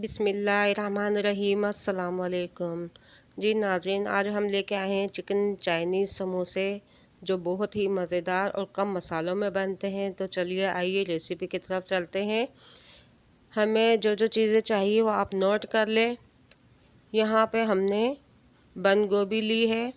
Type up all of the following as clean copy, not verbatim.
बिस्मिल्लाहिर्रहमानिर्रहीम अस्सलाम वालेकुम। जी नाज़रीन, आज हम लेके आए हैं चिकन चाइनीज़ समोसे जो बहुत ही मज़ेदार और कम मसालों में बनते हैं। तो चलिए आइए रेसिपी की तरफ चलते हैं। हमें जो जो चीज़ें चाहिए वो आप नोट कर लें। यहाँ पे हमने बंद गोभी ली है,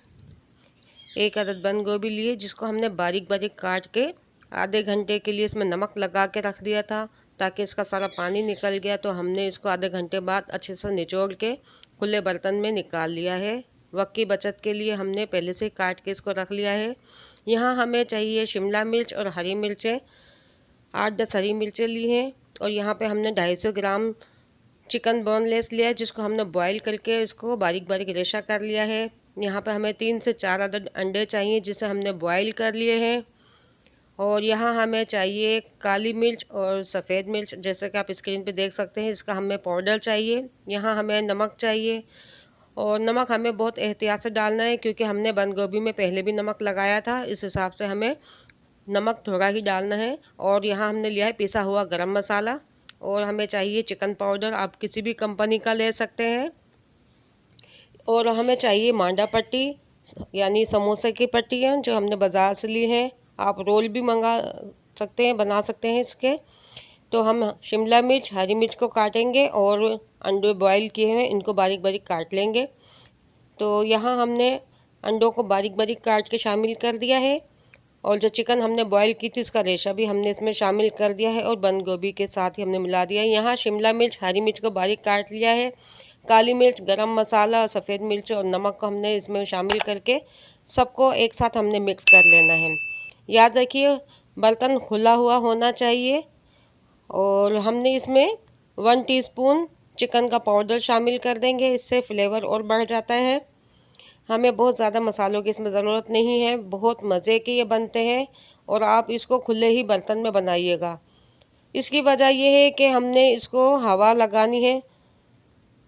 1 अदद बंद गोभी ली है जिसको हमने बारीक बारीक काट के आधे घंटे के लिए इसमें नमक लगा के रख दिया था ताकि इसका सारा पानी निकल गया। तो हमने इसको आधे घंटे बाद अच्छे से निचोड़ के खुले बर्तन में निकाल लिया है। वक्त की बचत के लिए हमने पहले से काट के इसको रख लिया है। यहाँ हमें चाहिए शिमला मिर्च और हरी मिर्चें, 8-10 हरी मिर्चें ली हैं। और यहाँ पे हमने 250 ग्राम चिकन बोनलेस लिया है जिसको हमने बॉईल करके इसको बारीक बारीक रेशा कर लिया है। यहाँ पे हमें 3 से 4 अदद अंडे चाहिए जिसे हमने बॉईल कर लिए हैं। और यहाँ हमें चाहिए काली मिर्च और सफ़ेद मिर्च, जैसे कि आप स्क्रीन पे देख सकते हैं। इसका हमें पाउडर चाहिए। यहाँ हमें नमक चाहिए और नमक हमें बहुत एहतियात से डालना है क्योंकि हमने बंद गोभी में पहले भी नमक लगाया था। इस हिसाब से हमें नमक थोड़ा ही डालना है। और यहाँ हमने लिया है पिसा हुआ गरम मसाला और हमें चाहिए चिकन पाउडर, आप किसी भी कंपनी का ले सकते हैं। और हमें चाहिए मांडा पट्टी यानी समोसे की पट्टियाँ जो हमने बाज़ार से ली हैं। आप रोल भी मंगा सकते हैं, बना सकते हैं इसके। तो हम शिमला मिर्च हरी मिर्च को काटेंगे और अंडे बॉईल किए हुए इनको बारीक बारीक काट लेंगे। तो यहाँ हमने अंडों को बारीक बारीक काट के शामिल कर दिया है। और जो चिकन हमने बॉईल की थी उसका रेशा भी हमने इसमें शामिल कर दिया है और बंद गोभी के साथ ही हमने मिला दिया है। यहाँ शिमला मिर्च हरी मिर्च को बारीक काट लिया है। काली मिर्च, गरम मसाला, सफ़ेद मिर्च और नमक को हमने इसमें शामिल करके सबको एक साथ हमने मिक्स कर लेना है। याद रखिए बर्तन खुला हुआ होना चाहिए। और हमने इसमें 1 टीस्पून चिकन का पाउडर शामिल कर देंगे, इससे फ्लेवर और बढ़ जाता है। हमें बहुत ज़्यादा मसालों की इसमें ज़रूरत नहीं है, बहुत मज़े के ये बनते हैं। और आप इसको खुले ही बर्तन में बनाइएगा। इसकी वजह यह है कि हमने इसको हवा लगानी है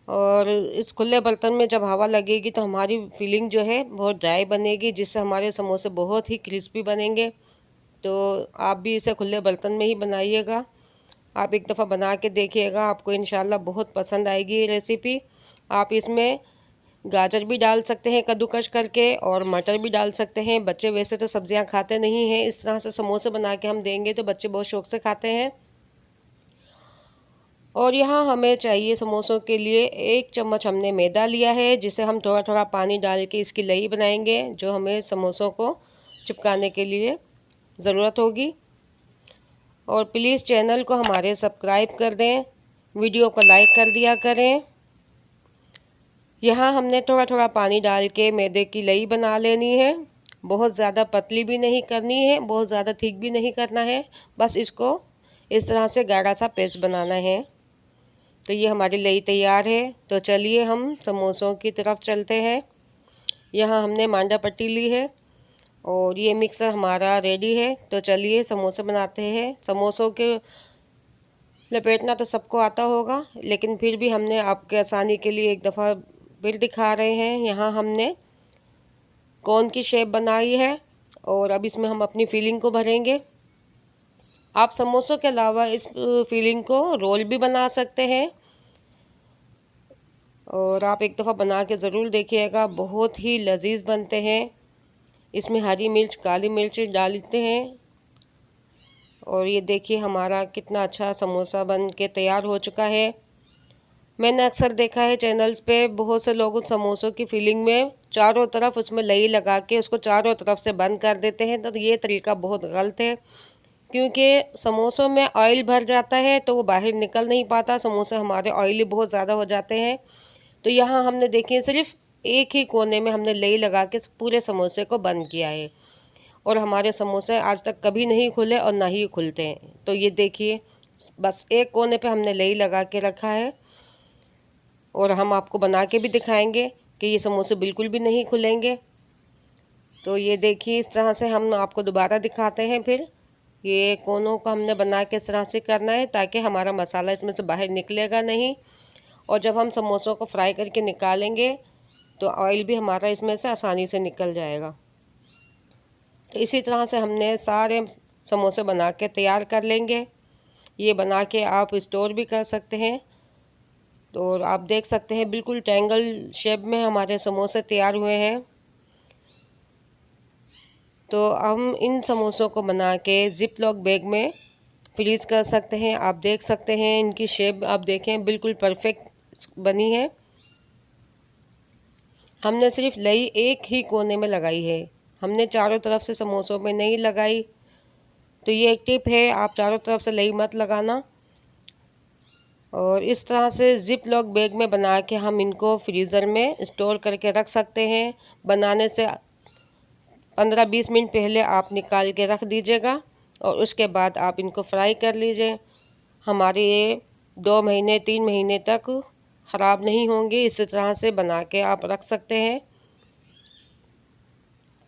और इस खुले बर्तन में जब हवा लगेगी तो हमारी फिलिंग जो है बहुत ड्राई बनेगी जिससे हमारे समोसे बहुत ही क्रिस्पी बनेंगे। तो आप भी इसे खुले बर्तन में ही बनाइएगा। आप एक दफ़ा बना के देखिएगा, आपको इंशाल्लाह बहुत पसंद आएगी ये रेसिपी। आप इसमें गाजर भी डाल सकते हैं कद्दूकस करके और मटर भी डाल सकते हैं। बच्चे वैसे तो सब्जियां खाते नहीं हैं, इस तरह से समोसे बना के हम देंगे तो बच्चे बहुत शौक से खाते हैं। और यहाँ हमें चाहिए समोसों के लिए 1 चम्मच हमने मैदा लिया है जिसे हम थोड़ा थोड़ा पानी डाल के इसकी लई बनाएंगे जो हमें समोसों को चिपकाने के लिए ज़रूरत होगी। और प्लीज़ चैनल को हमारे सब्सक्राइब कर दें, वीडियो को लाइक कर दिया करें। यहाँ हमने थोड़ा थोड़ा पानी डाल के मैदे की लई बना लेनी है। बहुत ज़्यादा पतली भी नहीं करनी है, बहुत ज़्यादा थिक भी नहीं करना है, बस इसको इस तरह से गाढ़ा सा पेस्ट बनाना है। तो ये हमारी लई तैयार है। तो चलिए हम समोसों की तरफ चलते हैं। यहाँ हमने मांडा पट्टी ली है और ये मिक्सर हमारा रेडी है। तो चलिए समोसे बनाते हैं। समोसों के लपेटना तो सबको आता होगा, लेकिन फिर भी हमने आपके आसानी के लिए एक दफ़ा फिर दिखा रहे हैं। यहाँ हमने कोन की शेप बनाई है और अब इसमें हम अपनी फिलिंग को भरेंगे। आप समोसों के अलावा इस फिलिंग को रोल भी बना सकते हैं और आप एक दफ़ा बना के ज़रूर देखिएगा, बहुत ही लजीज बनते हैं। इसमें हरी मिर्च, काली मिर्च डालते हैं। और ये देखिए हमारा कितना अच्छा समोसा बन के तैयार हो चुका है। मैंने अक्सर देखा है चैनल्स पे बहुत से लोग उस समोसों की फिलिंग में चारों तरफ उसमें लई लगा के उसको चारों तरफ से बंद कर देते हैं। तो ये तरीका बहुत गलत है क्योंकि समोसों में ऑयल भर जाता है तो वो बाहर निकल नहीं पाता। समोसे हमारे ऑयली बहुत ज़्यादा हो जाते हैं। तो यहाँ हमने देखिए सिर्फ एक ही कोने में हमने लई लगा के पूरे समोसे को बंद किया है और हमारे समोसे आज तक कभी नहीं खुले और ना ही खुलते हैं। तो ये देखिए बस एक कोने पे हमने लई लगा के रखा है और हम आपको बना के भी दिखाएंगे कि ये समोसे बिल्कुल भी नहीं खुलेंगे। तो ये देखिए इस तरह से हम आपको दोबारा दिखाते हैं। फिर ये कोनों को हमने बना के इस तरह से करना है ताकि हमारा मसाला इसमें से बाहर निकलेगा नहीं। और जब हम समोसों को फ्राई करके निकालेंगे तो ऑयल भी हमारा इसमें से आसानी से निकल जाएगा। तो इसी तरह से हमने सारे समोसे बना के तैयार कर लेंगे। ये बना के आप स्टोर भी कर सकते हैं तो आप देख सकते हैं बिल्कुल ट्रायंगल शेप में हमारे समोसे तैयार हुए हैं। तो हम इन समोसों को बना के जिप लॉक बैग में फ्रीज कर सकते हैं। आप देख सकते हैं इनकी शेप आप देखें बिल्कुल परफेक्ट बनी है। हमने सिर्फ लई एक ही कोने में लगाई है, हमने चारों तरफ से समोसों में नहीं लगाई। तो ये एक टिप है, आप चारों तरफ से लई मत लगाना। और इस तरह से जिप लॉक बैग में बना के हम इनको फ्रीज़र में स्टोर करके रख सकते हैं। बनाने से 15-20 मिनट पहले आप निकाल के रख दीजिएगा और उसके बाद आप इनको फ्राई कर लीजिए। हमारे ये 2 महीने 3 महीने तक ख़राब नहीं होंगे। इसी तरह से बना के आप रख सकते हैं।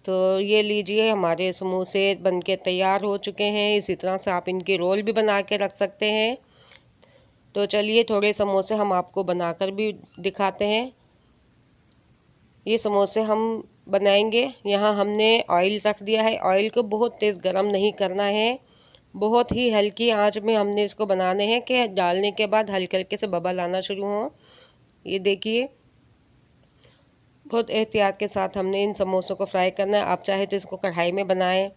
तो ये लीजिए हमारे समोसे बनके तैयार हो चुके हैं। इसी तरह से आप इनके रोल भी बना के रख सकते हैं। तो चलिए थोड़े समोसे हम आपको बनाकर भी दिखाते हैं। ये समोसे हम बनाएंगे। यहाँ हमने ऑयल रख दिया है। ऑयल को बहुत तेज़ गरम नहीं करना है, बहुत ही हल्की आंच में हमने इसको बनाने हैं कि डालने के बाद हल्के हल्के से बबल आना शुरू हो। ये देखिए बहुत एहतियात के साथ हमने इन समोसों को फ्राई करना है। आप चाहे तो इसको कढ़ाई में बनाएं,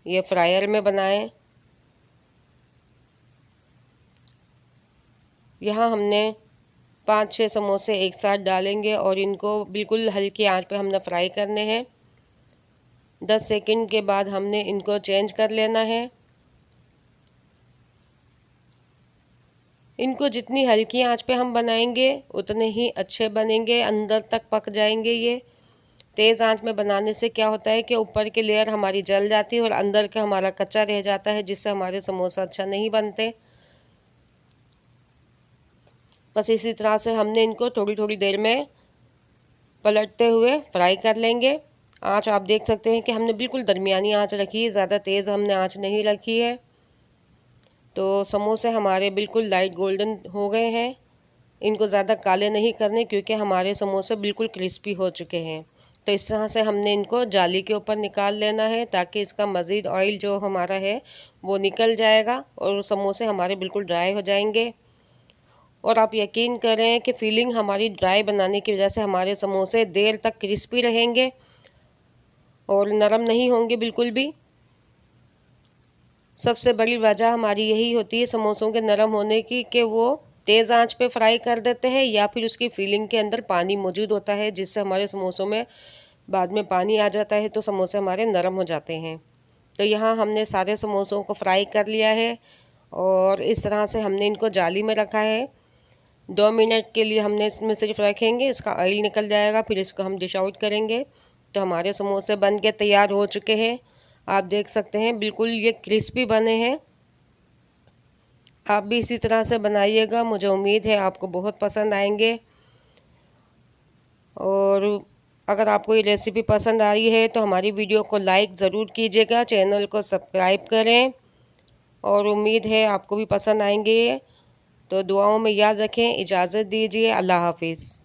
ये फ्रायर में बनाएं। यहाँ हमने 5-6 समोसे एक साथ डालेंगे और इनको बिल्कुल हल्की आंच पे हमने फ्राई करने हैं। 10 सेकंड के बाद हमने इनको चेंज कर लेना है। इनको जितनी हल्की आंच पे हम बनाएंगे उतने ही अच्छे बनेंगे, अंदर तक पक जाएंगे। ये तेज़ आंच में बनाने से क्या होता है कि ऊपर की लेयर हमारी जल जाती है और अंदर का हमारा कच्चा रह जाता है, जिससे हमारे समोसा अच्छा नहीं बनते। बस इसी तरह से हमने इनको थोड़ी थोड़ी देर में पलटते हुए फ्राई कर लेंगे। आंच आप देख सकते हैं कि हमने बिल्कुल दरमियानी आंच रखी है, ज़्यादा तेज़ हमने आंच नहीं रखी है। तो समोसे हमारे बिल्कुल लाइट गोल्डन हो गए हैं। इनको ज़्यादा काले नहीं करने क्योंकि हमारे समोसे बिल्कुल क्रिस्पी हो चुके हैं। तो इस तरह से हमने इनको जाली के ऊपर निकाल लेना है ताकि इसका मज़ीद ऑयल जो हमारा है वो निकल जाएगा और समोसे हमारे बिल्कुल ड्राई हो जाएंगे। और आप यकीन करें कि फीलिंग हमारी ड्राई बनाने की वजह से हमारे समोसे देर तक क्रिस्पी रहेंगे और नरम नहीं होंगे बिल्कुल भी। सबसे बड़ी वजह हमारी यही होती है समोसों के नरम होने की कि वो तेज़ आंच पे फ्राई कर देते हैं या फिर उसकी फीलिंग के अंदर पानी मौजूद होता है, जिससे हमारे समोसों में बाद में पानी आ जाता है तो समोसे हमारे नरम हो जाते हैं। तो यहाँ हमने सारे समोसों को फ्राई कर लिया है और इस तरह से हमने इनको जाली में रखा है। 2 मिनट के लिए हमने इसमें सिर्फ रखेंगे, इसका ऑयल निकल जाएगा, फिर इसको हम डिश आउट करेंगे। तो हमारे समोसे बन के तैयार हो चुके हैं। आप देख सकते हैं बिल्कुल ये क्रिस्पी बने हैं। आप भी इसी तरह से बनाइएगा, मुझे उम्मीद है आपको बहुत पसंद आएंगे। और अगर आपको ये रेसिपी पसंद आई है तो हमारी वीडियो को लाइक ज़रूर कीजिएगा, चैनल को सब्सक्राइब करें और उम्मीद है आपको भी पसंद आएंगे। तो दुआओं में याद रखें। इजाज़त दीजिए। अल्लाह हाफिज़।